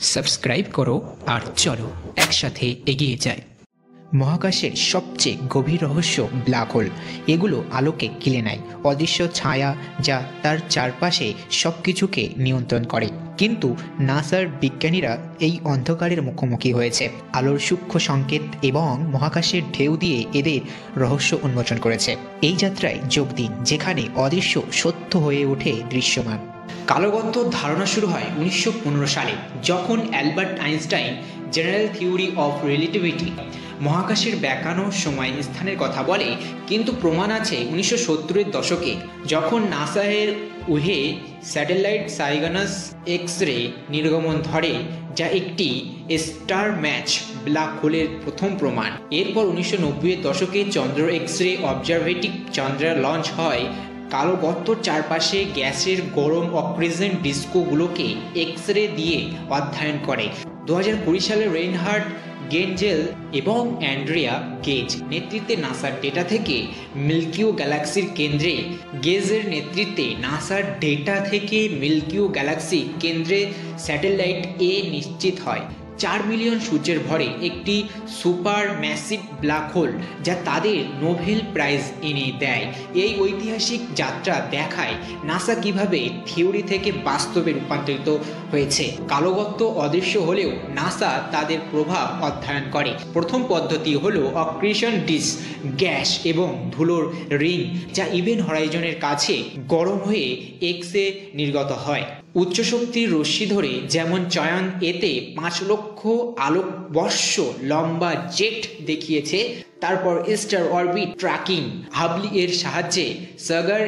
Subscribe করো আর চলো একসাথে এগিয়ে যাই। মহাকাশের সবচেয়ে গভীর রহস্য ব্ল্যাক হোল। এগুলো আলোকে গিলে নেয়, অদৃশ্য ছায়া যা তার চারপাশে সব কিছুকে নিয়ন্ত্রণ করে। কিন্তু নাসার বিজ্ঞানীরা এই অন্ধকারের মুখোমুখি হয়েছে, আলোর সূক্ষ্ম সংকেত এবং মহাকাশের ঢেউ দিয়ে এদের রহস্য উন্মোচন করেছে। এই যাত্রায় যোগ দিন, যেখানে অদৃশ্য সত্য হয়ে ওঠে দৃশ্যমান। কালগত ধারণা শুরু হয় 1915 সালে, যখন Albert Einstein general theory of relativity মহাকাশের বেঁকানো সময় স্থানের কথা বলে। কিন্তু প্রমাণ আছে 1970-এর দশকে, যখন নাসায়ের উহে স্যাটেলাইট সাইগানাস এক্স রে নির্গমন ধরে, যা একটি স্টার ম্যাচ ব্ল্যাক হোলের প্রথম প্রমাণ। এরপর 1990-এর দশকে চন্দ্র এক্স রে অবজারভেটিভ চন্দ্রা লঞ্চ হয়। কালো গর্তর চারপাশে গ্যাসের গরম অক্সিজেন ডিস্কোগুলোকে এক্স রে দিয়ে অধ্যয়ন করে। 2020 সালে রেইনহার্ড গেনজেল এবং অ্যান্ড্রিয়া গেজ নেতৃত্বে নাসার ডেটা থেকে মিল্কিও গ্যালাক্সির কেন্দ্রে গেজের নেতৃত্বে নাসার ডেটা থেকে মিল্কিও গ্যালাক্সি কেন্দ্রে স্যাটেলাইট এ নিশ্চিত হয় 4 মিলিয়ন সূর্যের ভরে একটি সুপার ম্যাসিভ ব্ল্যাক হোল, যা তাদের নোবেল প্রাইজ এনে দেয়। এই ঐতিহাসিক যাত্রা দেখায় নাসা কিভাবে থিওরি থেকে বাস্তবে রূপান্তরিত হয়েছে। কালগর্ত অদৃশ্য হলেও নাসা তাদের প্রভাব অধ্যয়ন করে। প্রথম পদ্ধতি হলো অক্রিশন ডিস্ক, গ্যাস এবং ধুলোর রিং, যা ইভেন্ট হরাইজনের কাছে গরম হয়ে এক্সে নির্গত হয়। উচ্চ শক্তির রশ্মি ধরে, যেমন চয়ন এতে 5 লক্ষ আলোকবর্ষ লম্বা জেট দেখিয়েছে। তারপর স্টার অরবিট ট্র্যাকিং হাবলি এর সাহায্যে সাগার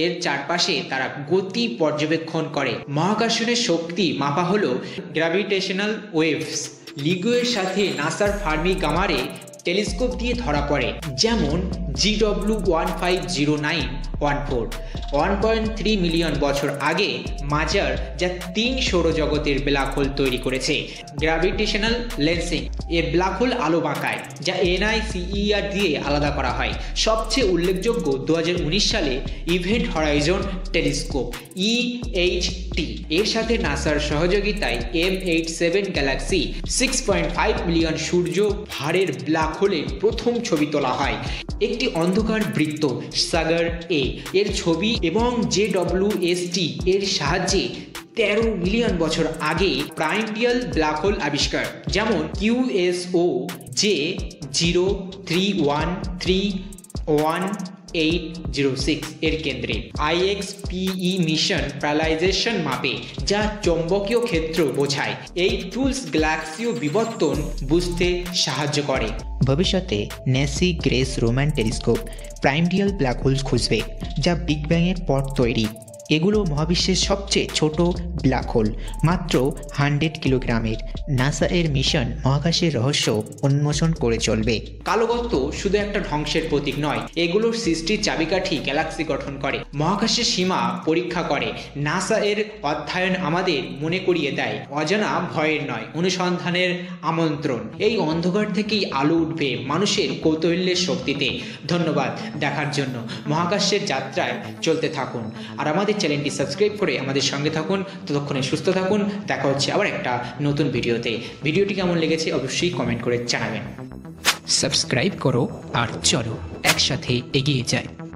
এর চারপাশে তারা গতি পর্যবেক্ষণ করে। মহাকাশের শক্তি মাপা হলো গ্র্যাভিটেশনাল ওয়েভস। লিগো এর সাথে নাসার ফার্মি গামারে টেলিস্কোপ দিয়ে ধরা পড়ে, যেমন GW150914 1.3 মিলিয়ন বছর আগে মাজার, যা 3 সৌরজগতের ব্ল্যাক হোল তৈরি করেছে। গ্র্যাভিটেশনাল লেন্সিং এর ব্ল্যাক হোল আলো বাঁকায়, যা NICER দিয়ে আলাদা করা হয়। সবচেয়ে উল্লেখযোগ্য 2019 সালে ইভেন্ট হরাইজন টেলিস্কোপ EHT এর সাথে নাসার সহযোগিতায় M87 গ্যালাক্সি 6.5 মিলিয়ন সূর্য ভারের ব্ল্যাক হোলের প্রথম ছবি তোলা হয়। একটি অন্ধকার বৃত্ত সাগার এর ছবি এবং JWST এর সাহায্যে 13 মিলিয়ন বছর আগে প্রাইমর্ডিয়াল ব্ল্যাক হোল আবিষ্কার, যেমন QSO J03131806 এর কেন্দ্রে IXPE মিশন প্যারালাইজেশন মাপে, যা চৌম্বকীয় ক্ষেত্র বোঝায়। এই টুলস গ্যালাক্সীয় বিবর্তন বুঝতে সাহায্য করে। ভবিষ্যতে Nancy Grace Roman telescope primordial black hole খুঁজবে, যা বিগ ব্যাংয়ের পর তৈরি। এগুলো মহাবিশ্বের সবচেয়ে ছোট ব্ল্যাক হোল, মাত্র 100 কিলোগ্রামের। নাসা এর মিশন মহাকাশের রহস্য উন্মোচন করে চলবে। কালগর্ত শুধু একটা ধ্বংসের প্রতীক নয়, এগুলোর সৃষ্টির চাবিকাঠি গ্যালাক্সি গঠন করে, মহাকাশের সীমা পরীক্ষা করে। নাসা এর অধ্যয়ন আমাদের মনে করিয়ে দেয় অজানা ভয়ের নয়, অনুসন্ধানের আমন্ত্রণ। এই অন্ধকার থেকেই আলো উঠবে মানুষের কৌতূহলের শক্তিতে। ধন্যবাদ দেখার জন্য। মহাকাশের যাত্রায় চলতে থাকুন আর আমাদের চ্যানেলটি সাবস্ক্রাইব করে আমাদের সঙ্গে থাকুন। ততক্ষণে সুস্থ থাকুন। দেখা হচ্ছে আবার একটা নতুন ভিডিওতে। ভিডিওটি কেমন লেগেছে অবশ্যই কমেন্ট করে জানাবেন। সাবস্ক্রাইব করো আর চলো একসাথে এগিয়ে যাই।